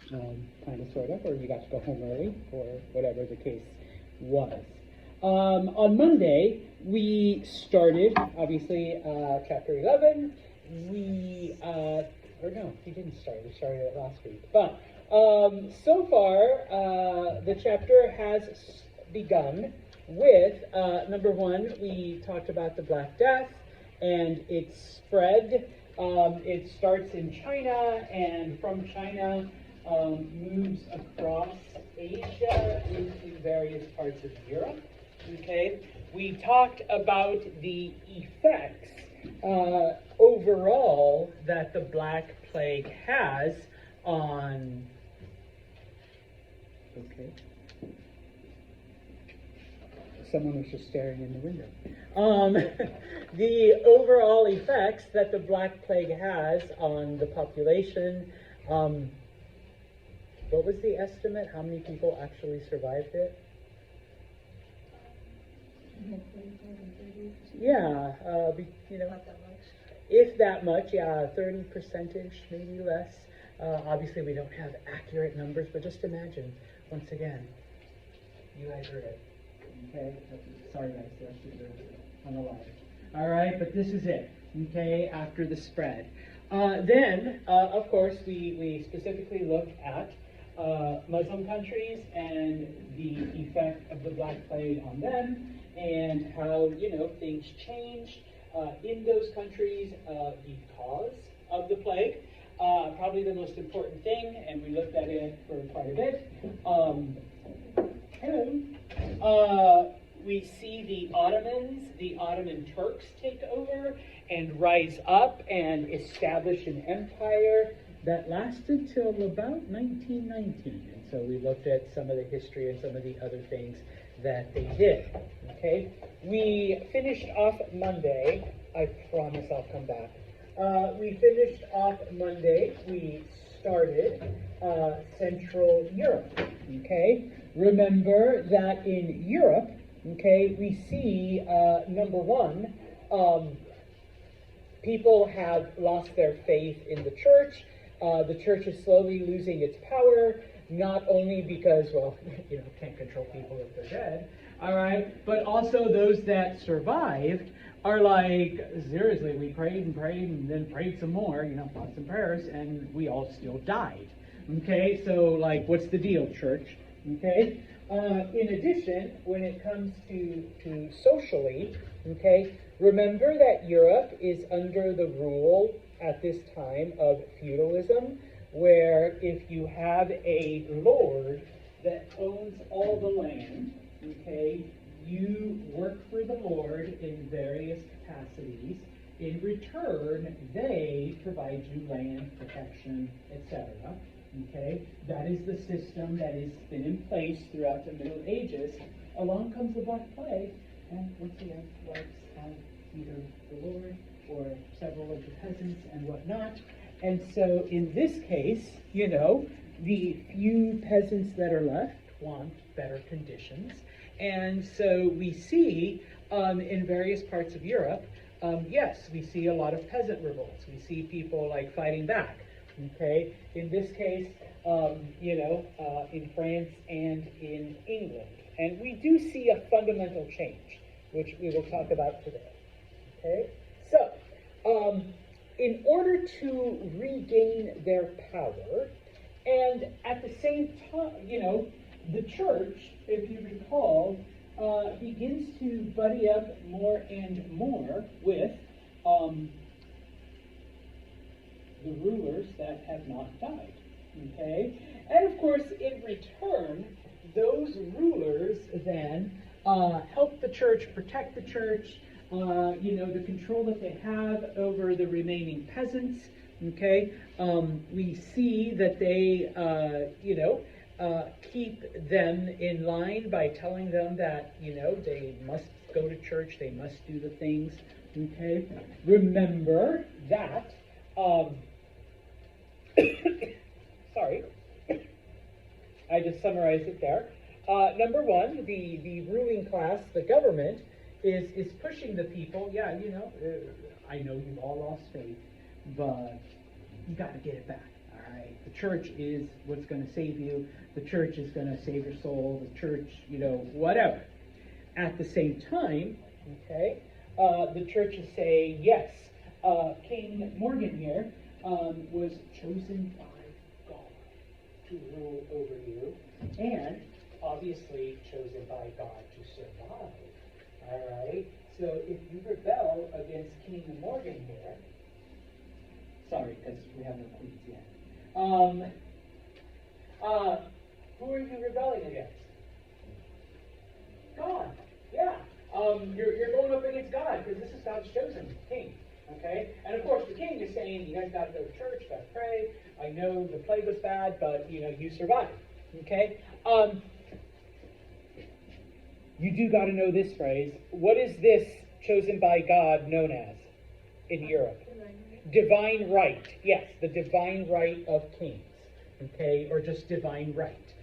kind of, sort of, or you got to go home early, or whatever the case was. On Monday, we started, obviously, chapter 11. Or no, we didn't start. We started it last week. But so far, the chapter has begun with, number one, we talked about the Black Death and its spread. It starts in China, and from China moves across Asia into various parts of Europe. Okay, we talked about the effects overall that the Black Plague has on. Okay. Someone was just staring in the window. The overall effects that the Black Plague has on the population. What was the estimate? How many people actually survived it? Yeah, Not that much. if that much, yeah, 30%, maybe less. Obviously, we don't have accurate numbers, but just imagine, once again, you guys heard it. Okay? Sorry, guys, the rest of you are unalive. All right, but this is it. Okay, after the spread. Then, of course, we specifically looked at Muslim countries and the effect of the Black Plague on them, and how, things changed in those countries because of the plague. Probably the most important thing, and we looked at it for quite a bit. We see the Ottomans, the Ottoman Turks take over and rise up and establish an empire that lasted till about 1919. And so we looked at some of the history and some of the other things that they did. Okay, we finished off Monday. I promise I'll come back. We finished off Monday. We started Central Europe. Okay, remember that in Europe, okay, we see number one, people have lost their faith in the church. The church is slowly losing its power, not only because, can't control people if they're dead, all right, but also those that survived are like, seriously, we prayed and then prayed some more, thoughts and prayers, and we all still died. Okay, so like, what's the deal, church? Okay, in addition, when it comes to socially, okay, remember that Europe is under the rule at this time of feudalism, where if you have a lord that owns all the land, okay, you work for the lord in various capacities. In return, they provide you land, protection, etc. Okay, that is the system that has been in place throughout the Middle Ages. Along comes the Black Plague, and once again, wipes out either the lord or several of the peasants and whatnot. And so in this case, the few peasants that are left want better conditions. And so we see in various parts of Europe, yes, we see a lot of peasant revolts. We see people like fighting back. Okay, in this case, in France and in England. And we do see a fundamental change, which we will talk about today. Okay, so in order to regain their power, and at the same time, the church, if you recall, begins to buddy up more and more with the rulers that have not died. Okay, and of course, in return, those rulers then help the church, protect the church. The control that they have over the remaining peasants. Okay, we see that they, keep them in line by telling them that, they must go to church, they must do the things. Okay, remember that. Sorry, I just summarized it there. Number one, the ruling class, the government, is pushing the people. Yeah, I know you've all lost faith, but you got to get it back. All right, the church is what's going to save you. The church is going to save your soul. The church, whatever. At the same time, okay, the churches say, yes, King Morgan here was chosen by God to rule over you, and obviously chosen by God to survive. All right? So if you rebel against King Morgan here, sorry, because we have no queens yet. Who are you rebelling against? God. Yeah. You're going up against God because this is God's chosen king. Okay? And of course, the king is saying, you guys got to go to church, got to pray. I know the plague was bad, but you survived. Okay? You do got to know this phrase. What is this chosen by God known as in Europe? Divine right. Yes, the divine right of kings. Okay? Or just divine right.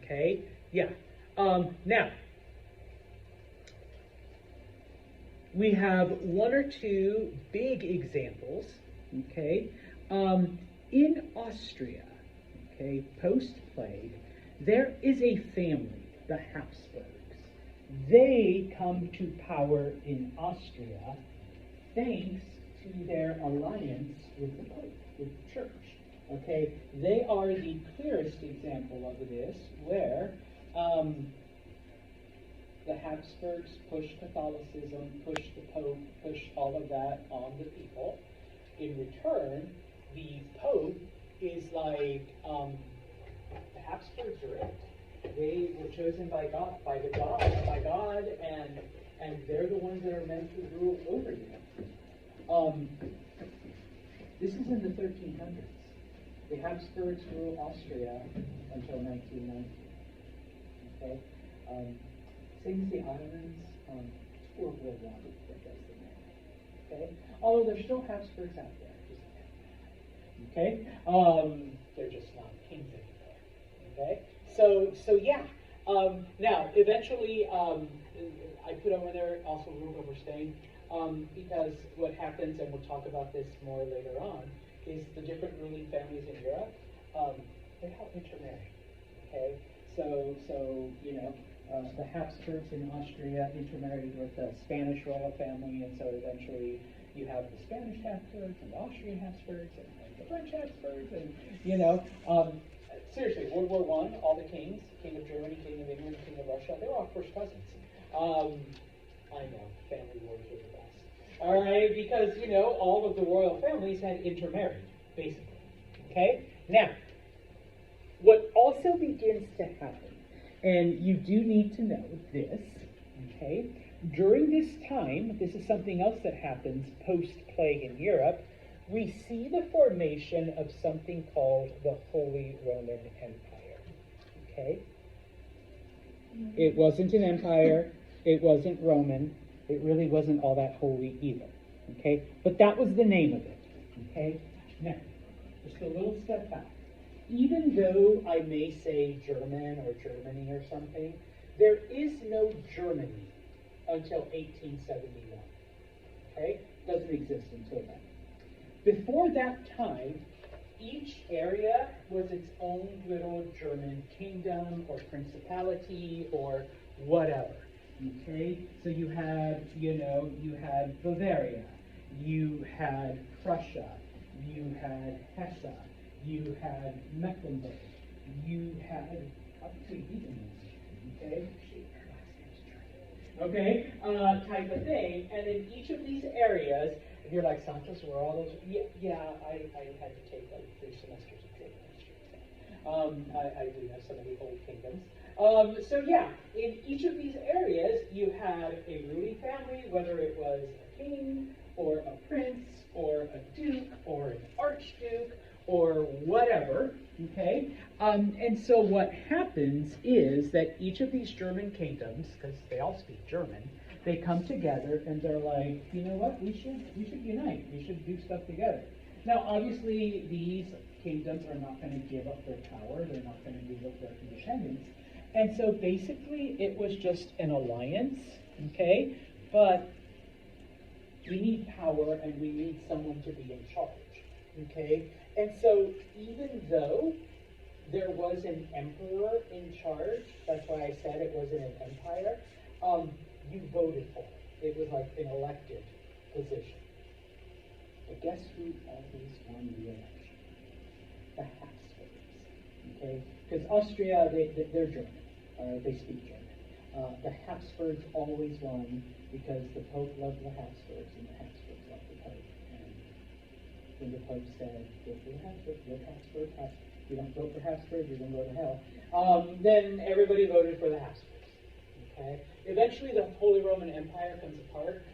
Okay? Yeah. Now, we have one or two big examples. Okay? In Austria, okay, post-plague, there is a family, the Habsburgs. They come to power in Austria thanks to their alliance with the Pope, with the Church. Okay, they are the clearest example of this, where the Habsburgs pushed Catholicism, pushed the Pope, pushed all of that on the people. In return, the Pope is like, the Habsburgs are it. They were chosen by God, and they're the ones that are meant to rule over you. This is in the 1300s. The Habsburgs rule Austria until 1990. Okay, same as the Ottomans. It's World War I that does the name. Okay, although there's still Habsburgs out there. Okay, they're just not kings anymore. Okay. So yeah. Now, eventually, I put over there also ruled over Spain, because what happens, and we'll talk about this more later on, is the different ruling families in Europe, they all intermarry. Okay, so the Habsburgs in Austria intermarried with the Spanish royal family, and so eventually you have the Spanish Habsburgs and the Austrian Habsburgs and the French Habsburgs, and seriously, World War I, all the kings, King of Germany, King of England, King of Russia, they were all first cousins. I know, family wars are the best. All right, because, all of the royal families had intermarried, basically. Okay? Now, what also begins to happen, and you do need to know this, okay? During this time, this is something else that happens post-plague in Europe, we see the formation of something called the Holy Roman Empire. Okay? It wasn't an empire. It wasn't Roman. It really wasn't all that holy either. Okay? But that was the name of it. Okay? Now, just a little step back. Even though I may say German or Germany or something, there is no Germany until 1871. Okay? Doesn't exist until then. Before that time, each area was its own little German kingdom or principality or whatever. Okay, so you had Bavaria, you had Prussia, you had Hesse, you had Mecklenburg, you had type of thing, and in each of these areas. If you're like, Santos, were all those? Yeah, I had to take like 3 semesters of German history. I do have some of the old kingdoms. So yeah, in each of these areas, you had a ruling family, whether it was a king, or a prince, or a duke, or an archduke, or whatever, okay? And so what happens is that each of these German kingdoms, because they all speak German, they come together and they're like, you know what, we should unite, we should do stuff together. Now, obviously, these kingdoms are not going to give up their power, they're not going to give up their independence. And so basically, it was just an alliance, okay? But we need power and we need someone to be in charge, okay? And so even though there was an emperor in charge, that's why I said it wasn't an empire, you voted for it. It was like an elected position. But guess who always won the election? The Habsburgs. Okay? Because Austria, they're German. They speak German. The Habsburgs always won because the Pope loved the Habsburgs and the Habsburgs loved the Pope. And when the Pope said, vote for the Habsburgs, vote Habsburg, if you don't vote for Habsburg, you're going to go to hell. Then everybody voted for the Habsburgs. Okay? Eventually, the Holy Roman Empire comes apart.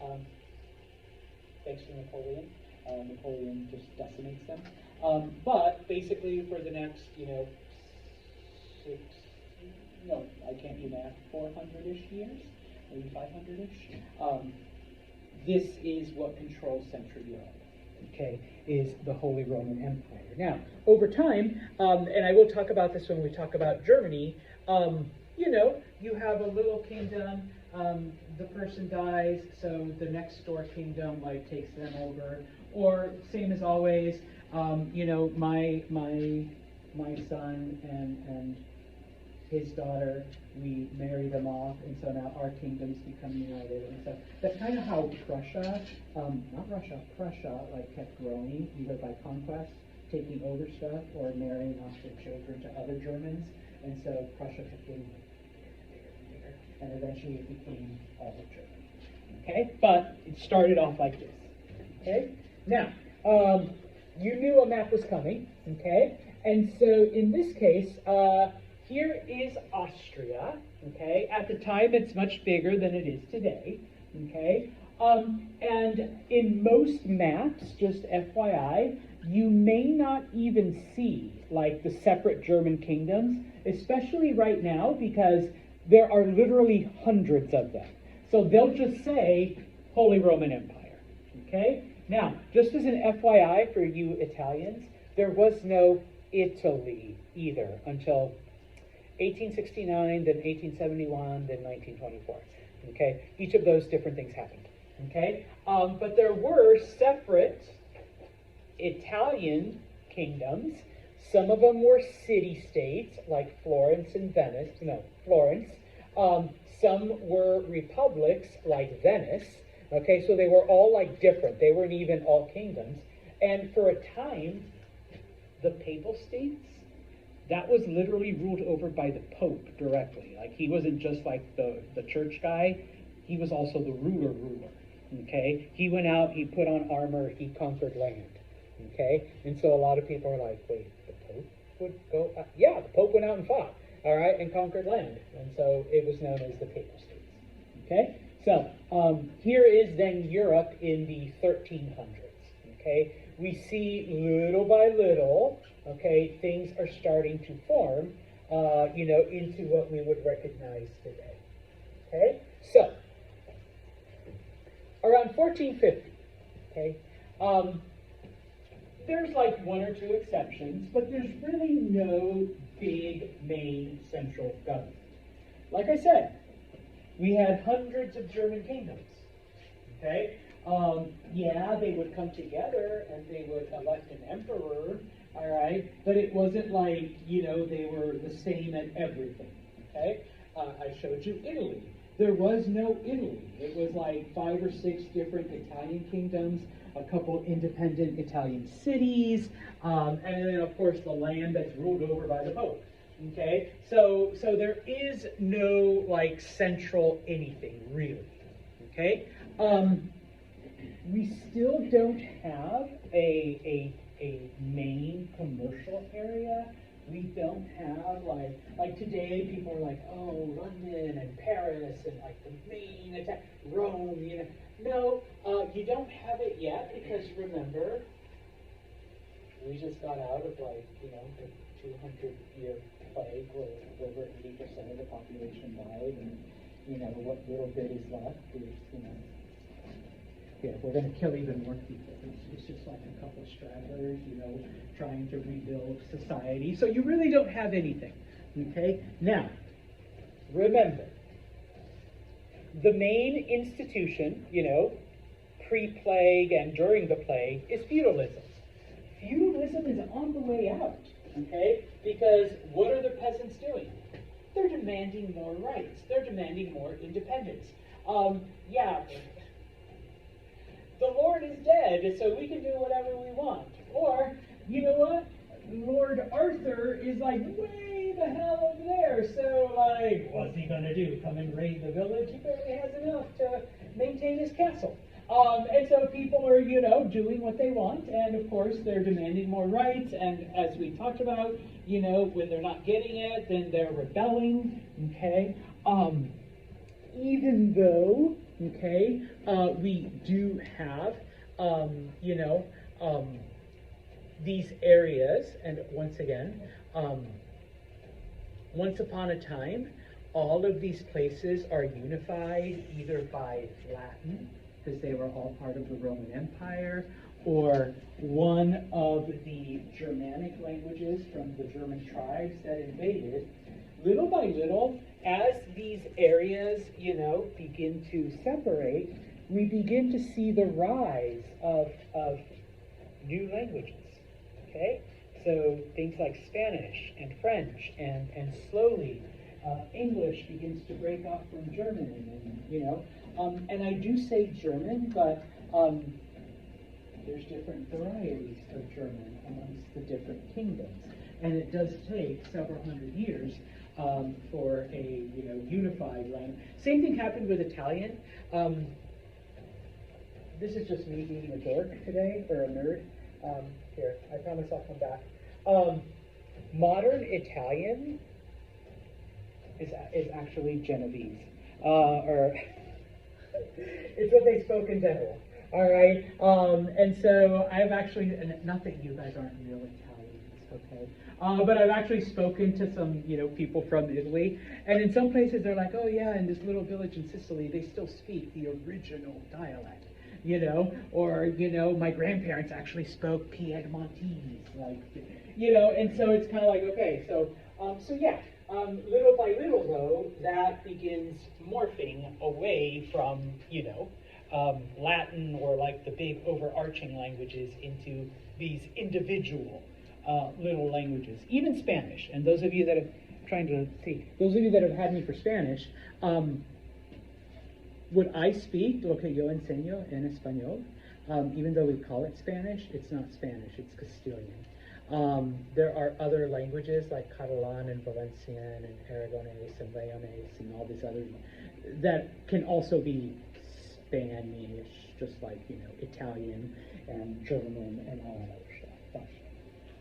Thanks to Napoleon. Napoleon just decimates them. But basically, for the next, I can't do math, 400-ish years, maybe 500-ish. This is what controls Central Europe. Okay, is the Holy Roman Empire. Now, over time, and I will talk about this when we talk about Germany, you have a little kingdom, the person dies, so the next door kingdom takes them over, or same as always, my son and his daughter, we marry them off, and so now our kingdoms become united, and so that's kind of how Prussia, Prussia kept growing, either by conquest, taking over stuff, or marrying off their children to other Germans, and so Prussia kept getting bigger, and eventually it became all of Germany. Okay, but it started off like this. Okay, now you knew a map was coming. Okay, and so in this case, here is Austria. Okay, at the time it's much bigger than it is today. Okay, and in most maps, just FYI, you may not even see the separate German kingdoms, especially right now because there are literally hundreds of them. So they'll just say Holy Roman Empire. Okay, now just as an FYI for you Italians, there was no Italy either until 1869, then 1871, then 1924. Okay, each of those different things happened. Okay, but there were separate Italian kingdoms. Some of them were city-states, like Florence and Venice. No, Florence. Some were republics, like Venice. Okay, so they were all different. They weren't even all kingdoms. And for a time, the papal states, that was literally ruled over by the Pope directly. He wasn't just the church guy. He was also the ruler. Okay? He went out, he put on armor, he conquered land. Okay? And so a lot of people are like, wait, the Pope would go? Yeah, the Pope went out and fought, all right, and conquered land. And so it was known as the papal states. Okay? So here is then Europe in the 1300s. Okay? We see little by little, okay, things are starting to form, into what we would recognize today. Okay? So, around 1450, okay, there's one or two exceptions, but there's really no big main central government. Like I said, we had hundreds of German kingdoms. Okay? Yeah, they would come together and they would elect an emperor, all right? But it wasn't they were the same at everything. Okay? I showed you Italy. There was no Italy. It was 5 or 6 different Italian kingdoms, a couple independent Italian cities, and then of course the land that's ruled over by the Pope. Okay, so there is no central anything really. Okay, we still don't have a main commercial area. We don't have like today people are oh, London and Paris and the main attack, Rome, No, you don't have it yet because remember, we just got out of the 200-year plague where over 80% of the population died, and what little bit is left is we're going to kill even more people. It's just a couple stragglers, trying to rebuild society. So you really don't have anything. Okay? Now, remember, the main institution, pre-plague and during the plague, is feudalism. feudalism is on the way out, okay? Because what are the peasants doing? They're demanding more rights. They're demanding more independence. Yeah, the Lord is dead, so we can do whatever we want. Or, you know what? Lord Arthur is like way the hell over there. So, like, what's he gonna do? Come and raid the village? He barely has enough to maintain his castle. And so people are, doing what they want, and of course they're demanding more rights, and as we talked about, when they're not getting it, then they're rebelling, okay? Even though, okay, we do have, these areas, and once again, once upon a time, all of these places are unified either by Latin, because they were all part of the Roman Empire, or one of the Germanic languages from the German tribes that invaded. Little by little, as these areas, begin to separate, we begin to see the rise of new languages, okay? So things like Spanish and French, and slowly English begins to break off from German, and I do say German, but there's different varieties of German amongst the different kingdoms, and it does take several hundred years for a unified language. Same thing happened with Italian. This is just me being a dork today, or a nerd. Here, I promise I'll come back. Modern Italian is actually Genovese, or it's what they spoke in general. All right, and so I've actually, and not that you guys aren't real Italians, okay, but I've actually spoken to some, people from Italy, and in some places they're like, oh yeah, in this little village in Sicily, they still speak the original dialect, or, my grandparents actually spoke Piedmontese, like, and so it's kind of like, okay, so yeah, little by little though, that begins morphing away from, Latin or like the big overarching languages into these individual little languages, even Spanish. And those of you that those of you that have had me for Spanish, what I speak, lo que yo enseño en español, even though we call it Spanish, it's not Spanish, it's Castilian. There are other languages like Catalan and Valencian and Aragonese and Leonese and all these other that can also be Spanish, just like, Italian and German and all that other stuff. But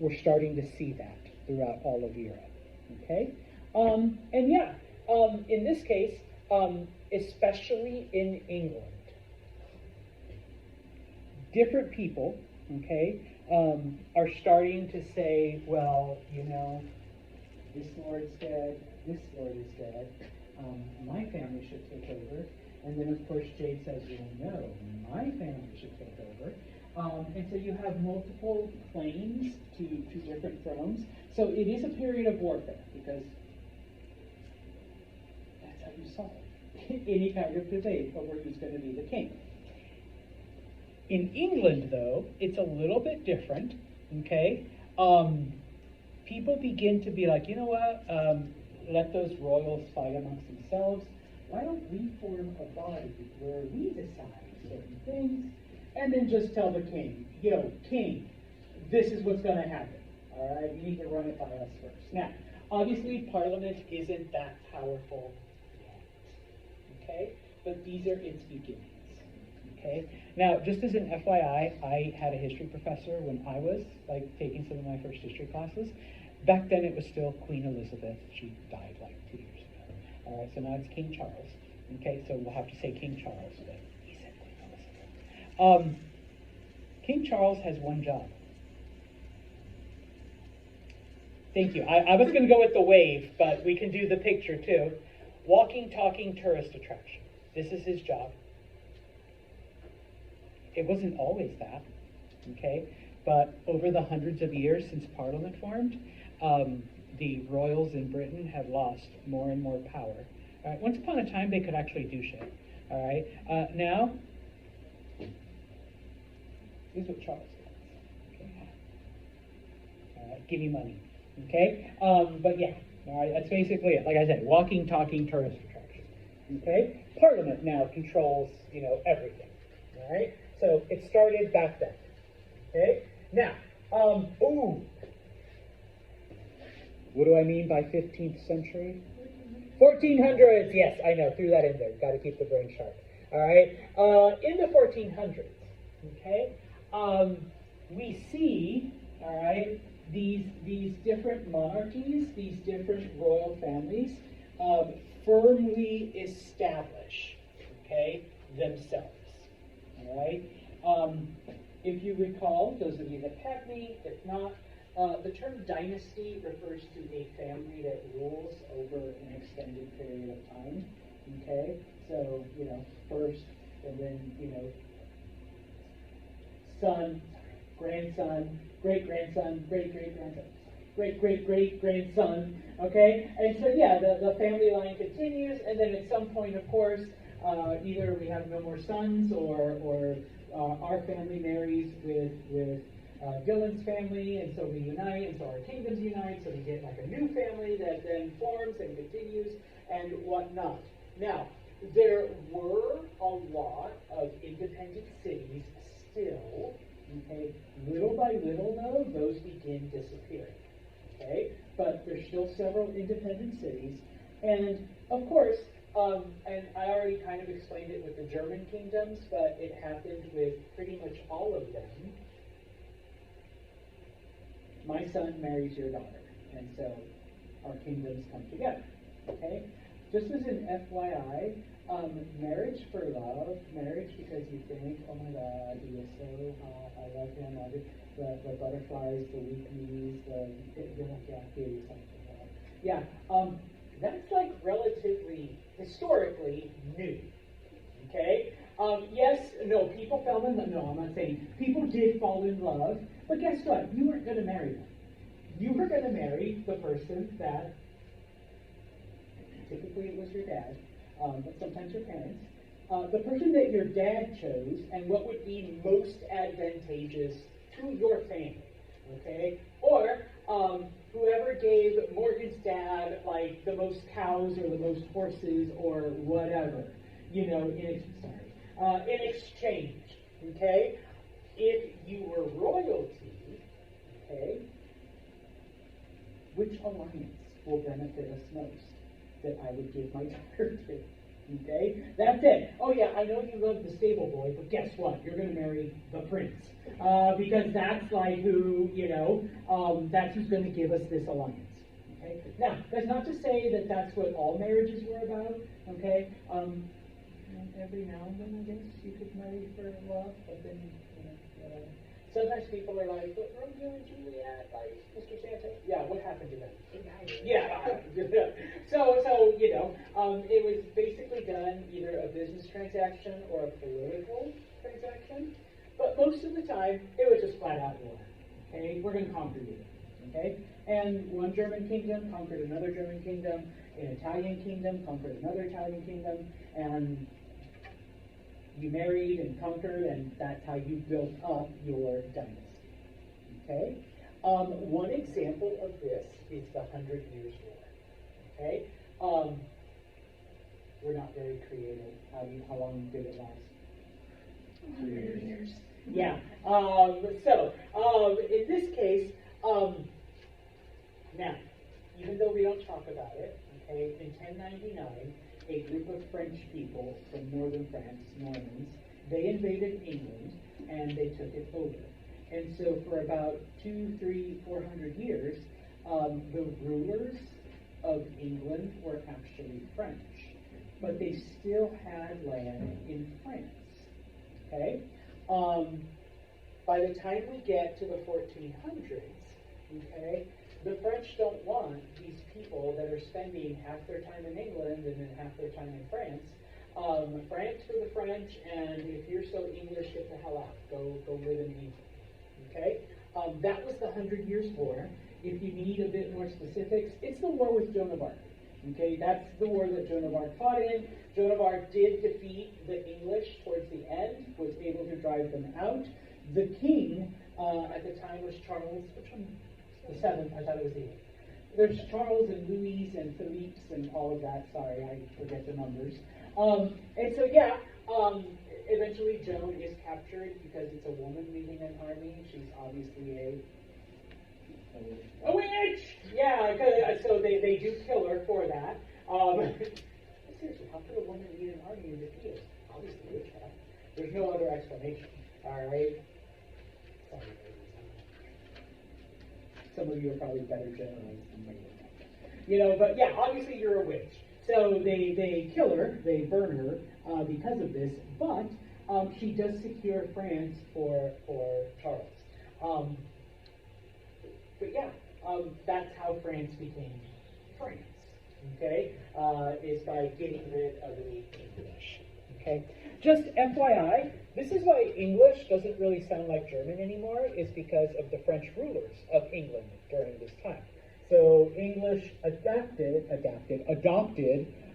we're starting to see that throughout all of Europe, okay? And yeah, in this case, especially in England, different people, okay, are starting to say, well, this Lord's dead, this Lord is dead, my family should take over. And then, of course, Jade says, well, no, my family should take over. And so you have multiple claims to different thrones. So it is a period of warfare, because that's how you solve any kind of debate over who's going to be the king. In England, though, it's a little bit different, okay? People begin to be like, you know what, let those royals fight amongst themselves. Why don't we form a body where we decide certain things, and then just tell the king, king, this is what's going to happen, all right? You need to run it by us first. Now, obviously, Parliament isn't that powerful yet, okay? But these are its beginnings, okay? Now, just as an FYI, I had a history professor when I was, taking some of my first history classes. Back then, it was still Queen Elizabeth. She died, 2 years ago. All right, so now it's King Charles. Okay, so we'll have to say King Charles, but he said Queen Elizabeth. King Charles has one job. Thank you. I was going to go with the wave, but we can do the picture too. Walking, talking tourist attraction. This is his job. It wasn't always that, okay? But over the hundreds of years since Parliament formed, the royals in Britain have lost more and more power. All right? Once upon a time, they could actually do shit. All right? Now, here's what Charles does. Okay. give you money. Okay? But yeah, all right, that's basically it. Like I said, walking, talking tourist attraction. Okay? Parliament now controls, everything. All right? So it started back then. Okay? Now, what do I mean by 15th century? 1400s, yes, I know, threw that in there. Got to keep the brain sharp. All right? In the 1400s, okay, we see, all right, these different monarchies, these different royal families firmly establish, okay, themselves. All right? If you recall, those of you that have me, if not, the term dynasty refers to a family that rules over an extended period of time. Okay? So, first, and then, son, grandson, great-grandson, great-great-grandson, great-great-great-grandson. Okay? And so, yeah, the family line continues, and then at some point, of course, either we have no more sons or our family marries with Dylan's family, and so we unite, and so our kingdoms unite, so we get like a new family that then forms and continues and whatnot. Now, there were a lot of independent cities still, okay? Little by little, though, those begin disappearing, okay? But there's still several independent cities, and of course, and I already kind of explained it with the German kingdoms, but it happened with pretty much all of them. My son marries your daughter, and so our kingdoms come together, okay? Just as an FYI, marriage for love, marriage because you think, oh my God, he is so hot, I love him, the butterflies, the weak knees, you're like, yeah, baby, something like that. Yeah, that's like relatively, historically new, okay? People fell in love. No, I'm not saying people did fall in love, but guess what? You weren't going to marry them. You were going to marry the person that, typically it was your dad, but sometimes your parents, the person that your dad chose and what would be most advantageous to your family, okay? Or whoever gave Morgan's dad like the most cows or the most horses or whatever, in exchange, okay? If you were royalty, okay, which alliance will benefit us most that I would give my daughter to? Okay? That's it. Oh yeah, I know you love the stable boy, but guess what? You're going to marry the prince. Because that's like who, that's who's going to give us this alliance. Okay? Now, that's not to say that that's what all marriages were about. Okay? Every now and then, I guess, you could marry for love, but then, whatever. Sometimes people are like, but Romeo and Juliet, like Mr. Santa. Yeah, what happened to them? Yeah. So it was basically done either a business transaction or a political transaction. But most of the time, it was just flat out war. Okay, we're going to conquer you. Okay, and one German kingdom conquered another German kingdom, an Italian kingdom conquered another Italian kingdom, and you married and conquered, and that's how you built up your dynasty. Okay? One example of this is the 100 Years' War. Okay? We're not very creative. How long did it last? 100 years. Yeah. In this case, now, even though we don't talk about it, okay, in 1099, a group of French people from northern France, Normans, they invaded England and they took it over. And so for about 200, 300, 400 years, the rulers of England were actually French, but they still had land in France. Okay? By the time we get to the 1400s, okay, the French don't want these people that are spending half their time in England and then half their time in France. France for the French, and if you're so English, get the hell out. Go live in England. Okay? That was the 100 Years' War. If you need a bit more specifics, it's the war with Joan of Arc. Okay? That's the war that Joan of Arc fought in. Joan of Arc did defeat the English towards the end, was able to drive them out. The king at the time was Charles, which one? The 7th, I thought it was the 8th. There's Charles and Louis and Philippe and all of that. Sorry, I forget the numbers. And so, yeah, eventually Joan is captured because it's a woman leading an army. She's obviously a witch! Yeah, so they do kill her for that. Seriously, how could a woman lead an army in the field? Obviously witchcraft. There's no other explanation. All right? Sorry, ladies. Some of you are probably better generals than me. You know, but yeah, obviously you're a witch. So they kill her, they burn her because of this, but she does secure France for Charles. But yeah, that's how France became France. Okay, is by getting rid of the English. Okay, just FYI, this is why English doesn't really sound like German anymore, is because of the French rulers of England during this time. So English adopted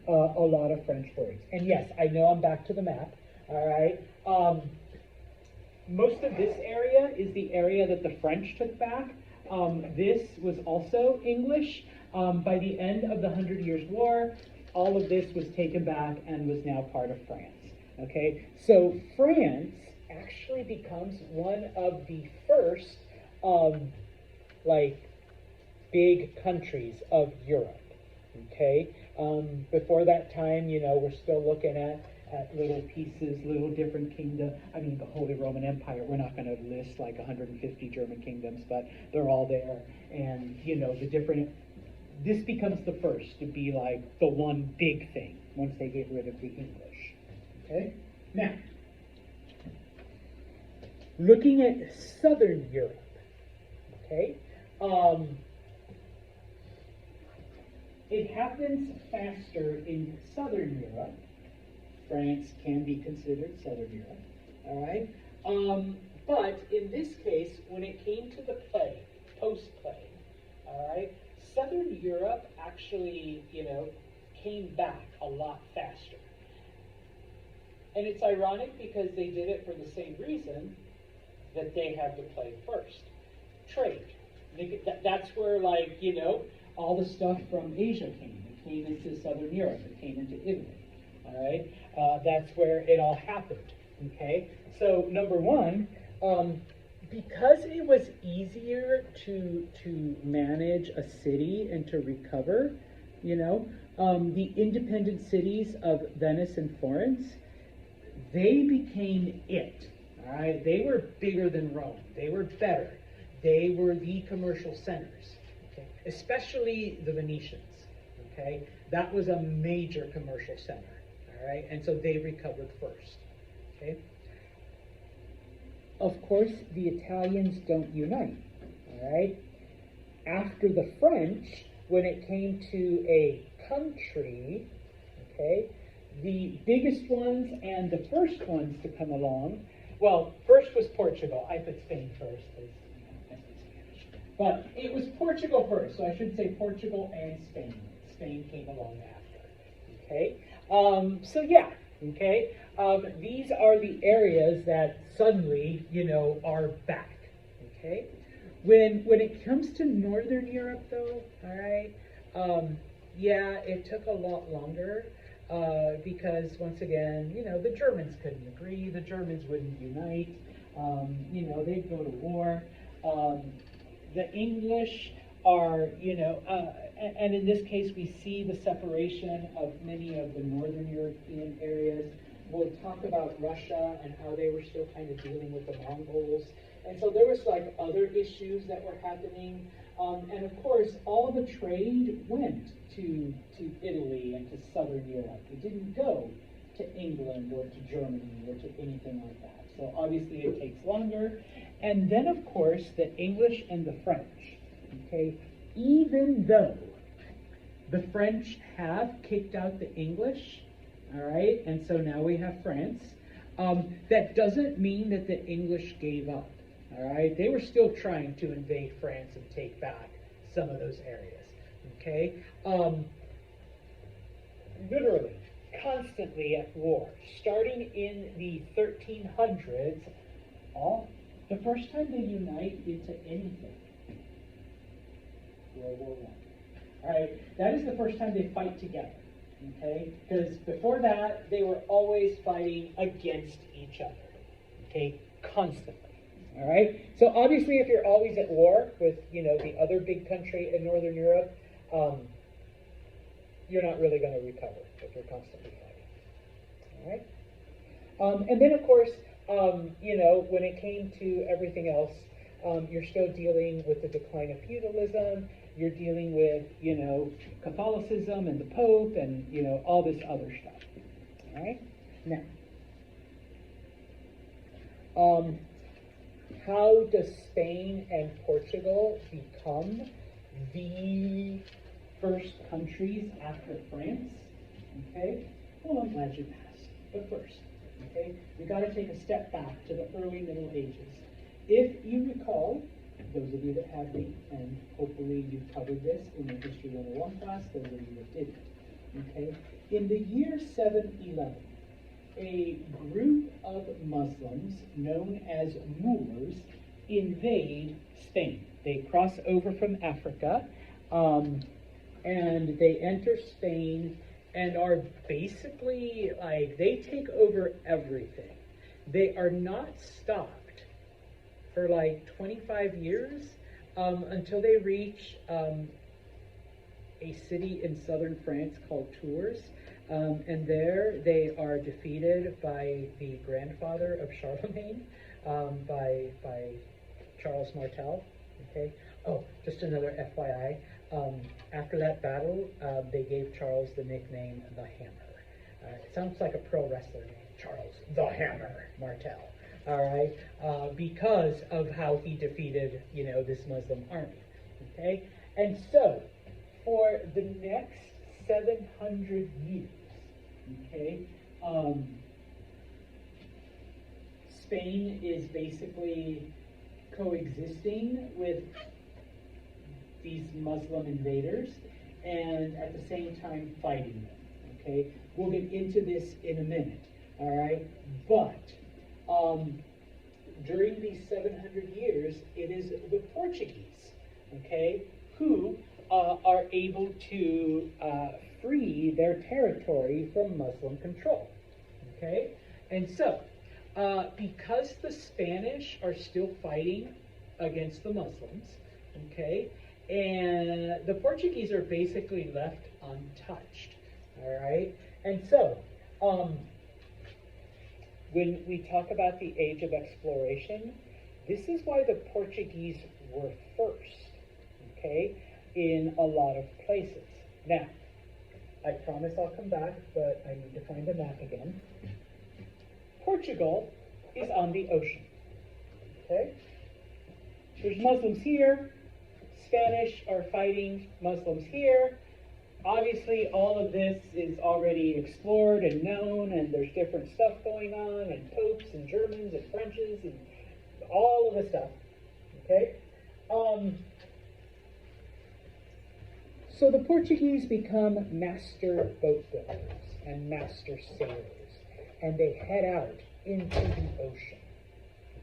a lot of French words. And yes, I know I'm back to the map. All right. Most of this area is the area that the French took back. This was also English. By the end of the 100 Years' War, all of this was taken back and was now part of France. Okay, so France actually becomes one of the first, big countries of Europe. Okay, before that time, you know, we're still looking at little pieces, little different kingdoms. I mean, the Holy Roman Empire, we're not going to list like 150 German kingdoms, but they're all there. And, you know, this becomes the first to be like the one big thing once they get rid of the English. Okay? Now, looking at Southern Europe, okay? It happens faster in Southern Europe. France can be considered Southern Europe, all right? But in this case, when it came to the plague, post-plague, all right, Southern Europe actually, you know, came back a lot faster. And it's ironic because they did it for the same reason that they had the plague first. Trade. That's where, like, you know, all the stuff from Asia came. It came into Southern Europe. It came into Italy. All right? That's where it all happened. Okay? So, number one, because it was easier to manage a city and to recover, you know, the independent cities of Venice and Florence, they became it. All right? They were bigger than Rome. They were better. They were the commercial centers, okay? Especially the Venetians. Okay, that was a major commercial center. All right, and so they recovered first. Okay. Of course, the Italians don't unite. All right. After the French, when it came to a country, okay, the biggest ones and the first ones to come along. Well, first was Portugal. I put Spain first. But it was Portugal first, so I should say Portugal and Spain. Spain came along after. Okay? So yeah, okay? These are the areas that suddenly, you know, are back. Okay? When it comes to Northern Europe, though, all right, yeah, it took a lot longer because, once again, you know, the Germans couldn't agree. The Germans wouldn't unite. You know, they'd go to war. The English are, you know, and in this case we see the separation of many of the Northern European areas. We'll talk about Russia and how they were still kind of dealing with the Mongols. And so there was like other issues that were happening. And of course, all the trade went to Italy and to Southern Europe. It didn't go to England or to Germany or to anything like that. So obviously it takes longer. And then, of course, the English and the French, okay? Even though the French have kicked out the English, all right, and so now we have France, that doesn't mean that the English gave up, all right? They were still trying to invade France and take back some of those areas, okay? Literally, constantly at war, starting in the 1300s, the first time they unite into anything World War I. All right, that is the first time they fight together. Okay, because before that they were always fighting against each other. Okay, constantly. All right. So obviously, if you're always at war with the other big country in Northern Europe, you're not really going to recover if you're constantly fighting. All right. And then of course, when it came to everything else, you're still dealing with the decline of feudalism. You're dealing with, Catholicism and the Pope and, all this other stuff. All right? Now, how does Spain and Portugal become the first countries after France? Okay? Well, I'm glad you asked. But first, okay, we got to take a step back to the early Middle Ages. If you recall, those of you that have me, and hopefully you've covered this in your History 101 class, those of you that didn't, okay? In the year 711, a group of Muslims known as Moors invade Spain. They cross over from Africa, and they enter Spain and are basically they take over everything. They are not stopped for 25 years until they reach a city in southern France called Tours. And there they are defeated by the grandfather of Charlemagne, by Charles Martel. Okay. Oh, just another FYI. After that battle, they gave Charles the nickname the Hammer. It sounds like a pro wrestler name, Charles the Hammer Martel. All right, because of how he defeated, this Muslim army. Okay, and so for the next 700 years, okay, Spain is basically coexisting with these Muslim invaders and at the same time fighting them. Okay, we'll get into this in a minute. All right, but during these 700 years, it is the Portuguese, okay, who are able to free their territory from Muslim control, okay? And so, because the Spanish are still fighting against the Muslims, okay, and the Portuguese are basically left untouched, all right? And so, when we talk about the age of exploration, this is why the Portuguese were first, okay, in a lot of places. Now, I promise I'll come back, but I need to find the map again. Portugal is on the ocean, okay? There's Muslims here, Spanish are fighting Muslims here. Obviously, all of this is already explored and known, and there's different stuff going on, and popes and Germans and Frenches and all of the stuff, okay? So the Portuguese become master boat builders and master sailors, and they head out into the ocean,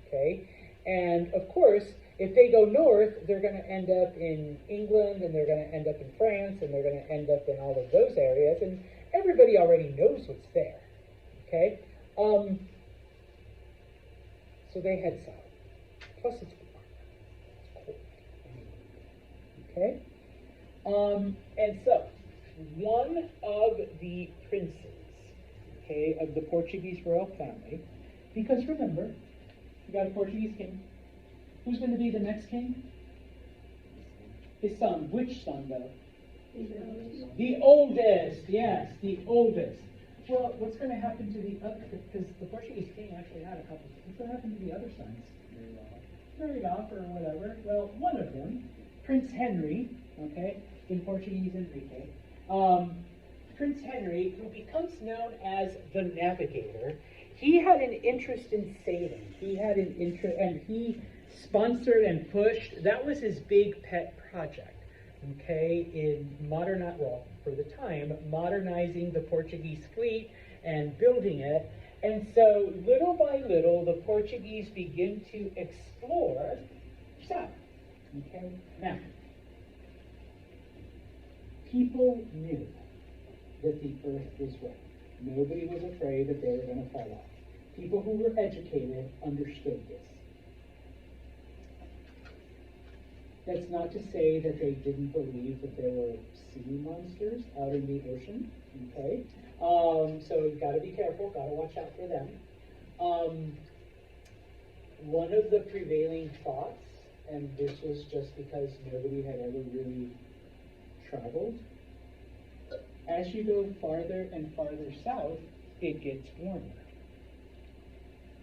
okay? And of course, if they go north, they're going to end up in England, and they're going to end up in France, and they're going to end up in all of those areas, and everybody already knows what's there, okay? So they head south. Plus it's warm. It's cold. Okay? And so, one of the princes, okay, of the Portuguese royal family, because remember, you got a Portuguese king. Who's going to be the next king? His son. Which son, though? The oldest, yes, the oldest. Well, what's going to happen to the other, because the Portuguese king actually had a couple, what's going to happen to the other sons? Married off or whatever. Well, one of them, Prince Henry, okay, in Portuguese, Enrique, Prince Henry, who becomes known as the Navigator, he had an interest in sailing. He had an interest, and he sponsored and pushed, that was his big pet project, okay, in for the time, modernizing the Portuguese fleet and building it. And so, little by little, the Portuguese begin to explore south, okay? Now, people knew that the earth was round. Nobody was afraid that they were going to fall off. People who were educated understood this. That's not to say that they didn't believe that there were sea monsters out in the ocean, okay? So you've got to be careful, got to watch out for them. One of the prevailing thoughts, and this was just because nobody had ever really traveled, as you go farther and farther south, it gets warmer.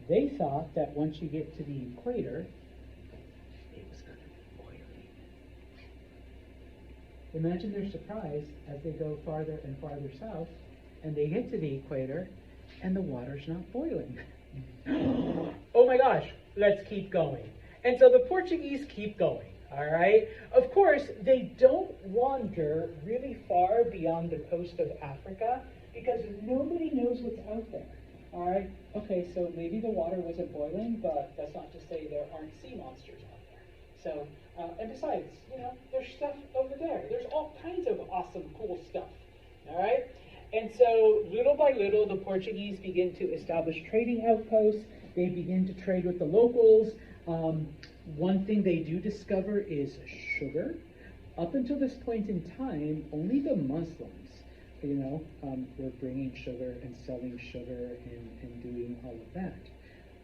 They thought that once you get to the equator, it was going to be boiling. Imagine their surprise as they go farther and farther south, and they get to the equator, and the water's not boiling. Oh my gosh, let's keep going. And so the Portuguese keep going, all right? Of course, they don't wander really far beyond the coast of Africa because nobody knows what's out there, all right? Okay, so maybe the water wasn't boiling, but that's not to say there aren't sea monsters out there. So, and besides, there's stuff over there. There's all kinds of awesome, cool stuff, all right? And so, little by little, the Portuguese begin to establish trading outposts. They begin to trade with the locals. One thing they do discover is sugar. Up until this point in time, only the Muslims, were bringing sugar and selling sugar and doing all of that.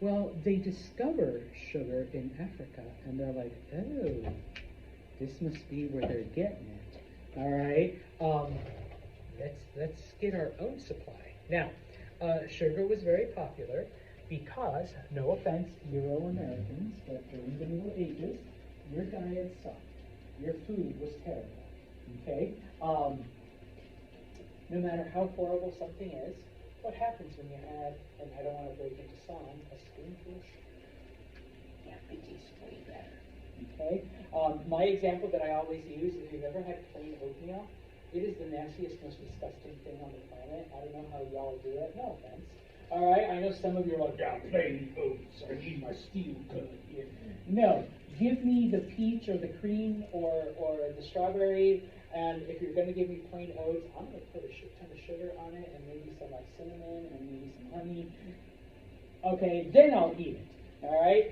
Well, they discover sugar in Africa, and they're like, oh, this must be where they're getting it. All right, let's get our own supply. Now, sugar was very popular because, no offense, Euro-Americans, but during the Middle Ages, your diet sucked. Your food was terrible, okay? No matter how horrible something is, what happens when you add, and I don't want to break into song, a spoonful of sugar? Yeah, it tastes way better, okay? My example that I always use is if you've ever had plain oatmeal, it is the nastiest, most disgusting thing on the planet. I don't know how y'all do it, no offense. All right, I know some of you are like, yeah, plain oats, I need my steel cut. Yeah. No, give me the peach or the cream or the strawberry, and if you're going to give me plain oats, I'm going to put a shit ton of sugar on it and maybe some like cinnamon and maybe some honey. Okay, then I'll eat it. All right,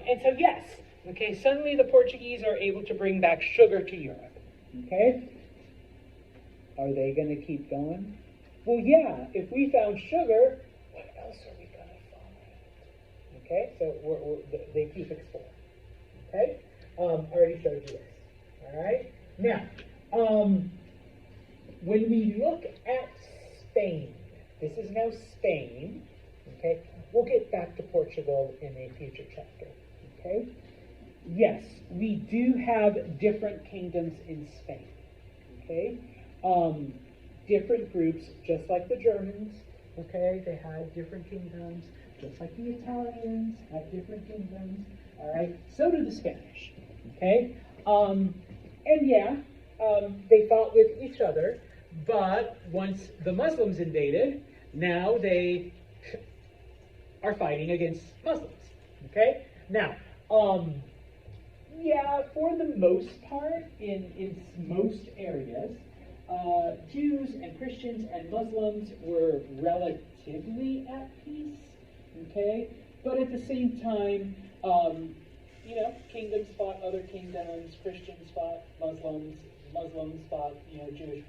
and so yes, okay, suddenly the Portuguese are able to bring back sugar to Europe. Okay, are they going to keep going? Well, yeah, if we found sugar, what else are we going to find? Okay, so they keep exploring. Okay, I already showed you this. All right, now, when we look at Spain, this is now Spain. Okay, we'll get back to Portugal in a future chapter. Okay, yes, we do have different kingdoms in Spain. Okay, different groups, just like the Germans. Okay, they had different kingdoms, just like the Italians have different kingdoms. All right, so do the Spanish. Okay, and yeah, they fought with each other, but once the Muslims invaded, now they are fighting against Muslims. Okay, now, yeah, for the most part, in most areas, Jews and Christians and Muslims were relatively at peace, okay? But at the same time, kingdoms fought other kingdoms, Christians fought Muslims, Muslims fought, Jewish,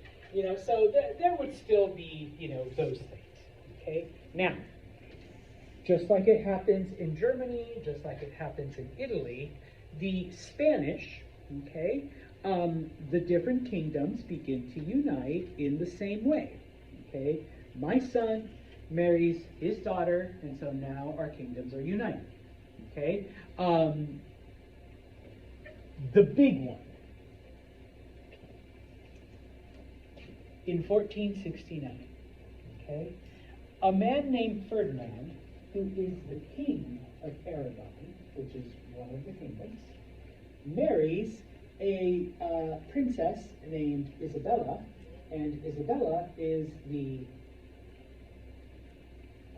so there would still be, those things, okay? Now, just like it happens in Germany, just like it happens in Italy, the Spanish, okay, the different kingdoms begin to unite in the same way, okay? My son marries his daughter, and so now our kingdoms are united, okay? The big one. In 1469, okay, a man named Ferdinand, who is the king of Aragon, which is one of the kingdoms, marries a princess named Isabella, and Isabella is the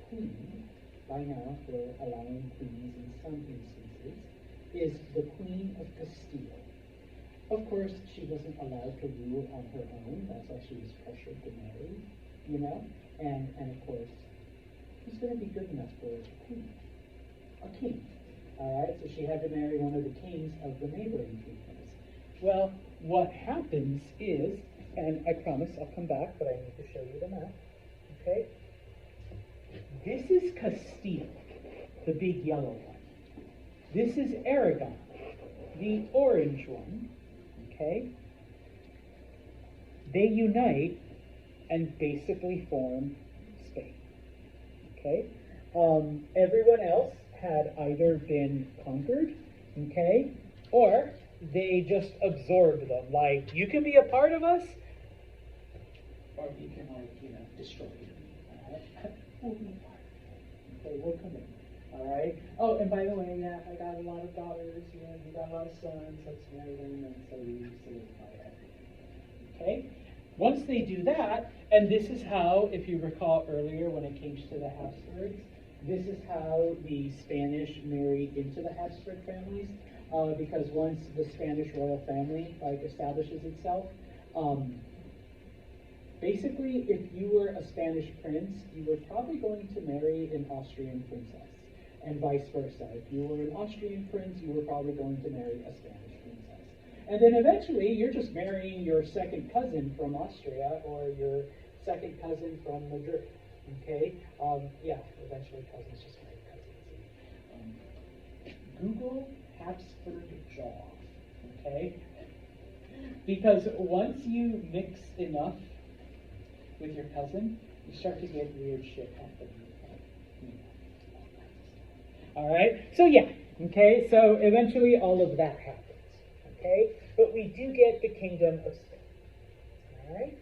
queen, by now we're allowing queens in some instances, is the Queen of Castile. Of course, she wasn't allowed to rule on her own. That's why she was pressured to marry, you know? And of course, who's going to be good enough for a queen? A king. All right, so she had to marry one of the kings of the neighboring kingdoms. Well, what happens is, and I promise I'll come back, but I need to show you the map, okay? This is Castile, the big yellow one. This is Aragon, the orange one, okay? They unite and basically form Spain, okay? Everyone else had either been conquered, okay, or they just absorbed them. Like, you can be a part of us, or you can, destroy you. All right? We'll be a part. Okay, we'll come in. All right. Oh, and by the way, yeah, I got a lot of daughters. You got a lot of sons. Let's marry them, and so we solidify everything. Okay. Once they do that, and this is how, if you recall earlier when it came to the Habsburgs, this is how the Spanish married into the Habsburg families, because once the Spanish royal family establishes itself, basically, if you were a Spanish prince, you were probably going to marry an Austrian princess, and vice versa. If you were an Austrian prince, you were probably going to marry a Spanish princess. And then eventually, you're just marrying your second cousin from Austria or your second cousin from Madrid. Okay? Eventually cousins just marry cousins. Google Habsburg jaw. Okay? Because once you mix enough with your cousin, you start to get weird shit happening. All right? So yeah, okay? So eventually all of that happens, okay? But we do get the kingdom of Spain, all right?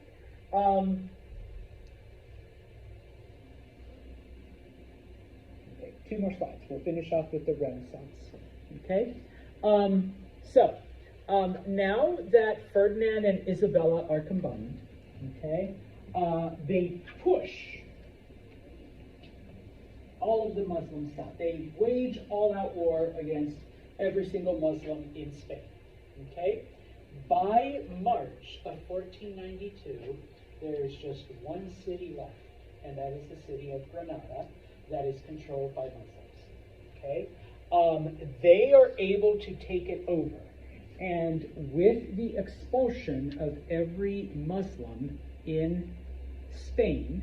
Okay, 2 more slides. We'll finish off with the Renaissance, okay? Now that Ferdinand and Isabella are combined, okay, they push all of the Muslims south. They wage all-out war against every single Muslim in Spain, okay? By March of 1492, there is just one city left, and that is the city of Granada, that is controlled by Muslims, okay? They are able to take it over, and with the expulsion of every Muslim in Spain,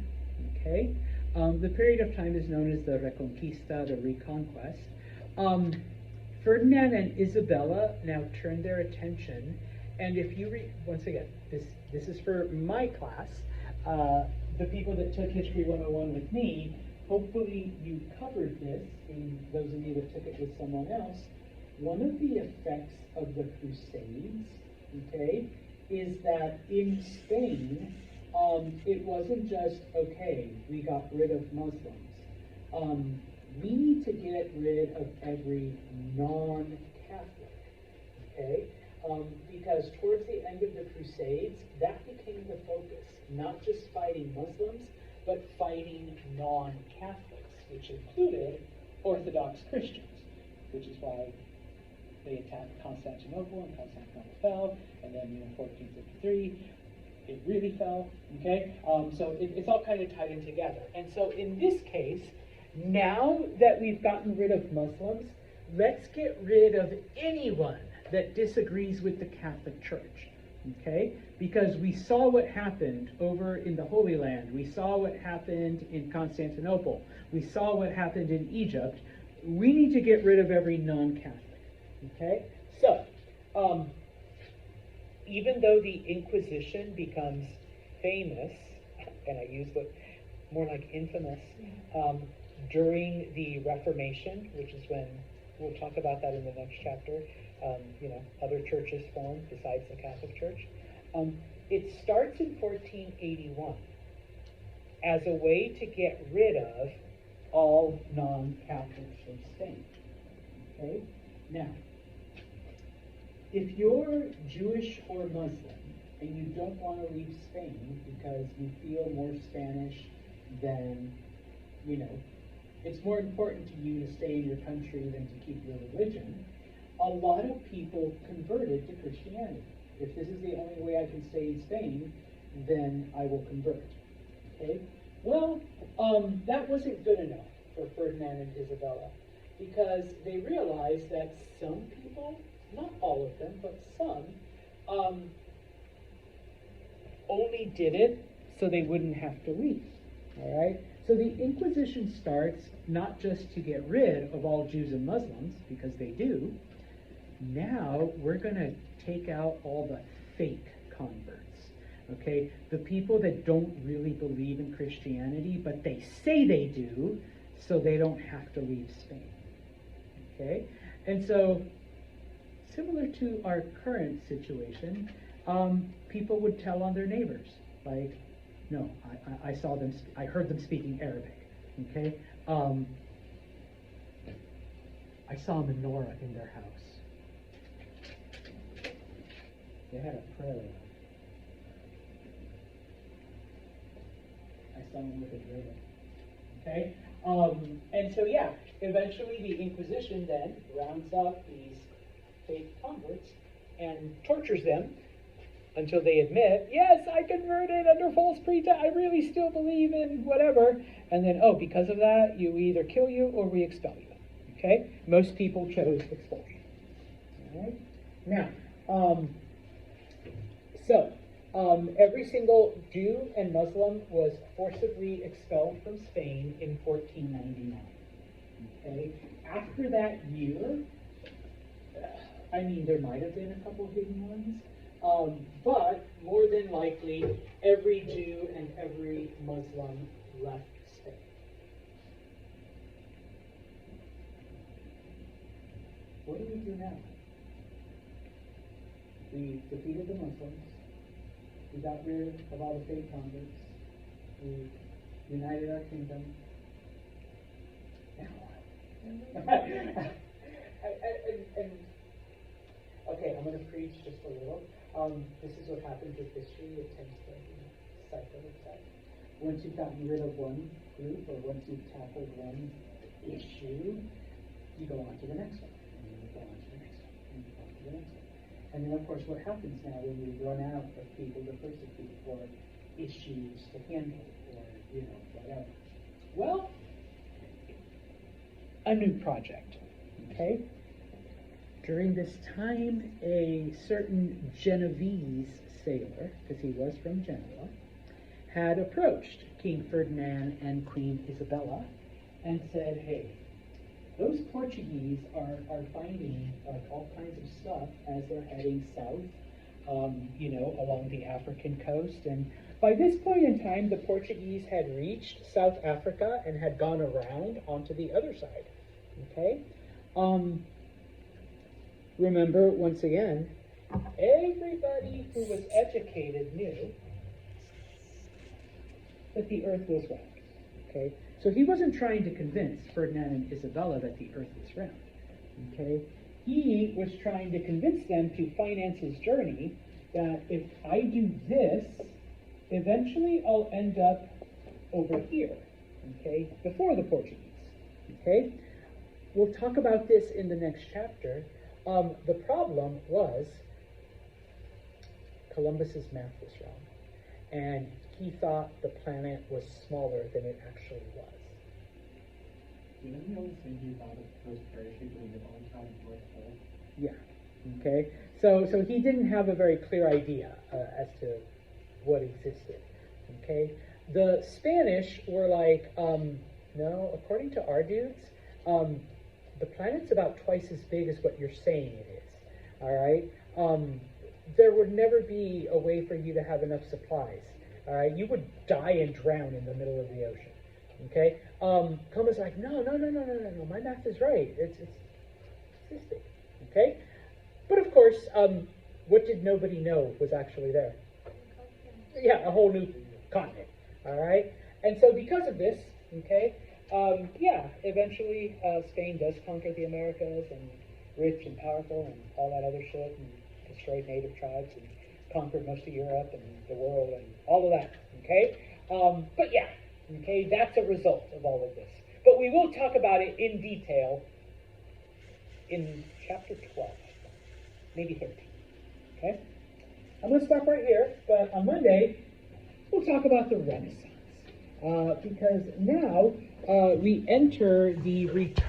okay, the period of time is known as the Reconquista, the Reconquest. Ferdinand and Isabella now turn their attention, and if you read, once again, this is for my class, the people that took History 101 with me, hopefully you covered this, and those of you that took it with someone else. One of the effects of the Crusades, okay, is that in Spain, it wasn't just, okay, we got rid of Muslims. We need to get rid of every non-Catholic, okay? Because towards the end of the Crusades, that became the focus, not just fighting Muslims, but fighting non-Catholics, which included Orthodox Christians, which is why they attacked Constantinople, and Constantinople fell, and then, 1453, it really fell, okay? So it's all kind of tied in together. And so in this case, now that we've gotten rid of Muslims, let's get rid of anyone that disagrees with the Catholic Church, okay? Because we saw what happened over in the Holy Land. We saw what happened in Constantinople. We saw what happened in Egypt. We need to get rid of every non-Catholic, okay? So, even though the Inquisition becomes famous, and I use the more like infamous, during the Reformation, which is when we'll talk about that in the next chapter, other churches formed besides the Catholic Church. It starts in 1481 as a way to get rid of all non-Catholics from Spain. Okay? Now, if you're Jewish or Muslim and you don't want to leave Spain because you feel more Spanish than, it's more important to you to stay in your country than to keep your religion, a lot of people converted to Christianity. If this is the only way I can stay in Spain, then I will convert. Okay? Well, that wasn't good enough for Ferdinand and Isabella, because they realized that some people, not all of them, but some, only did it so they wouldn't have to leave. All right? So the Inquisition starts not just to get rid of all Jews and Muslims, because they do. Now we're going to take out all the fake converts. Okay? The people that don't really believe in Christianity, but they say they do, so they don't have to leave Spain. Okay? And so, similar to our current situation, people would tell on their neighbors, like, no, I heard them speaking Arabic. Okay? I saw a menorah in their house. They had a prayer line. I saw them with a drill. Okay? And so, yeah, eventually the Inquisition then rounds up these fake converts and tortures them until they admit, yes, I converted under false pretense, I really still believe in whatever. And then, oh, because of that, we either kill you or we expel you. Okay? Most people chose expulsion. All right? Now, every single Jew and Muslim was forcibly expelled from Spain in 1499. Okay? After that year, I mean, there might have been a couple hidden ones, but more than likely, every Jew and every Muslim left Spain. What do we do now? We defeated the Muslims. We got rid of all the fake converts. We united our kingdom. Now what? Okay, I'm going to preach just a little. This is what happens with history. It tends to cycle itself. Once you've gotten rid of one group, or once you've tackled one issue, you go on to the next one. And you go on to the next one. And you go on to the next one. And then, of course, what happens now when we run out of people to persecute or issues to handle or, whatever? Well, a new project, okay? During this time, a certain Genovese sailor, because he was from Genoa, had approached King Ferdinand and Queen Isabella and said, hey, those Portuguese are finding all kinds of stuff as they're heading south, along the African coast. And by this point in time, the Portuguese had reached South Africa and had gone around onto the other side. Okay? Remember, once again, everybody who was educated knew that the earth was round. Okay? So he wasn't trying to convince Ferdinand and Isabella that the earth was round. Okay? He was trying to convince them to finance his journey that if I do this, eventually I'll end up over here. Okay? Before the Portuguese. Okay? We'll talk about this in the next chapter. The problem was Columbus's math was wrong. And he thought the planet was smaller than it actually was. Didn't he always say he thought it was parachute when he was on top of the North Pole? Yeah. Okay. So he didn't have a very clear idea as to what existed. Okay. The Spanish were like, no, according to our dudes, the planet's about twice as big as what you're saying it is. All right. There would never be a way for you to have enough supplies. All right. You would die and drown in the middle of the ocean. Okay. Columbus like, no. My math is right. It's this big. Okay. But of course, what did nobody know was actually there? Yeah, a whole new continent. All right. And so because of this, okay, eventually Spain does conquer the Americas and rich and powerful and all that other shit and destroyed native tribes and conquered most of Europe and the world and all of that. Okay. But yeah. Okay, that's a result of all of this. But we will talk about it in detail in chapter 12, maybe 13. Okay? I'm going to stop right here, but on Monday, we'll talk about the Renaissance. Because now we enter the return.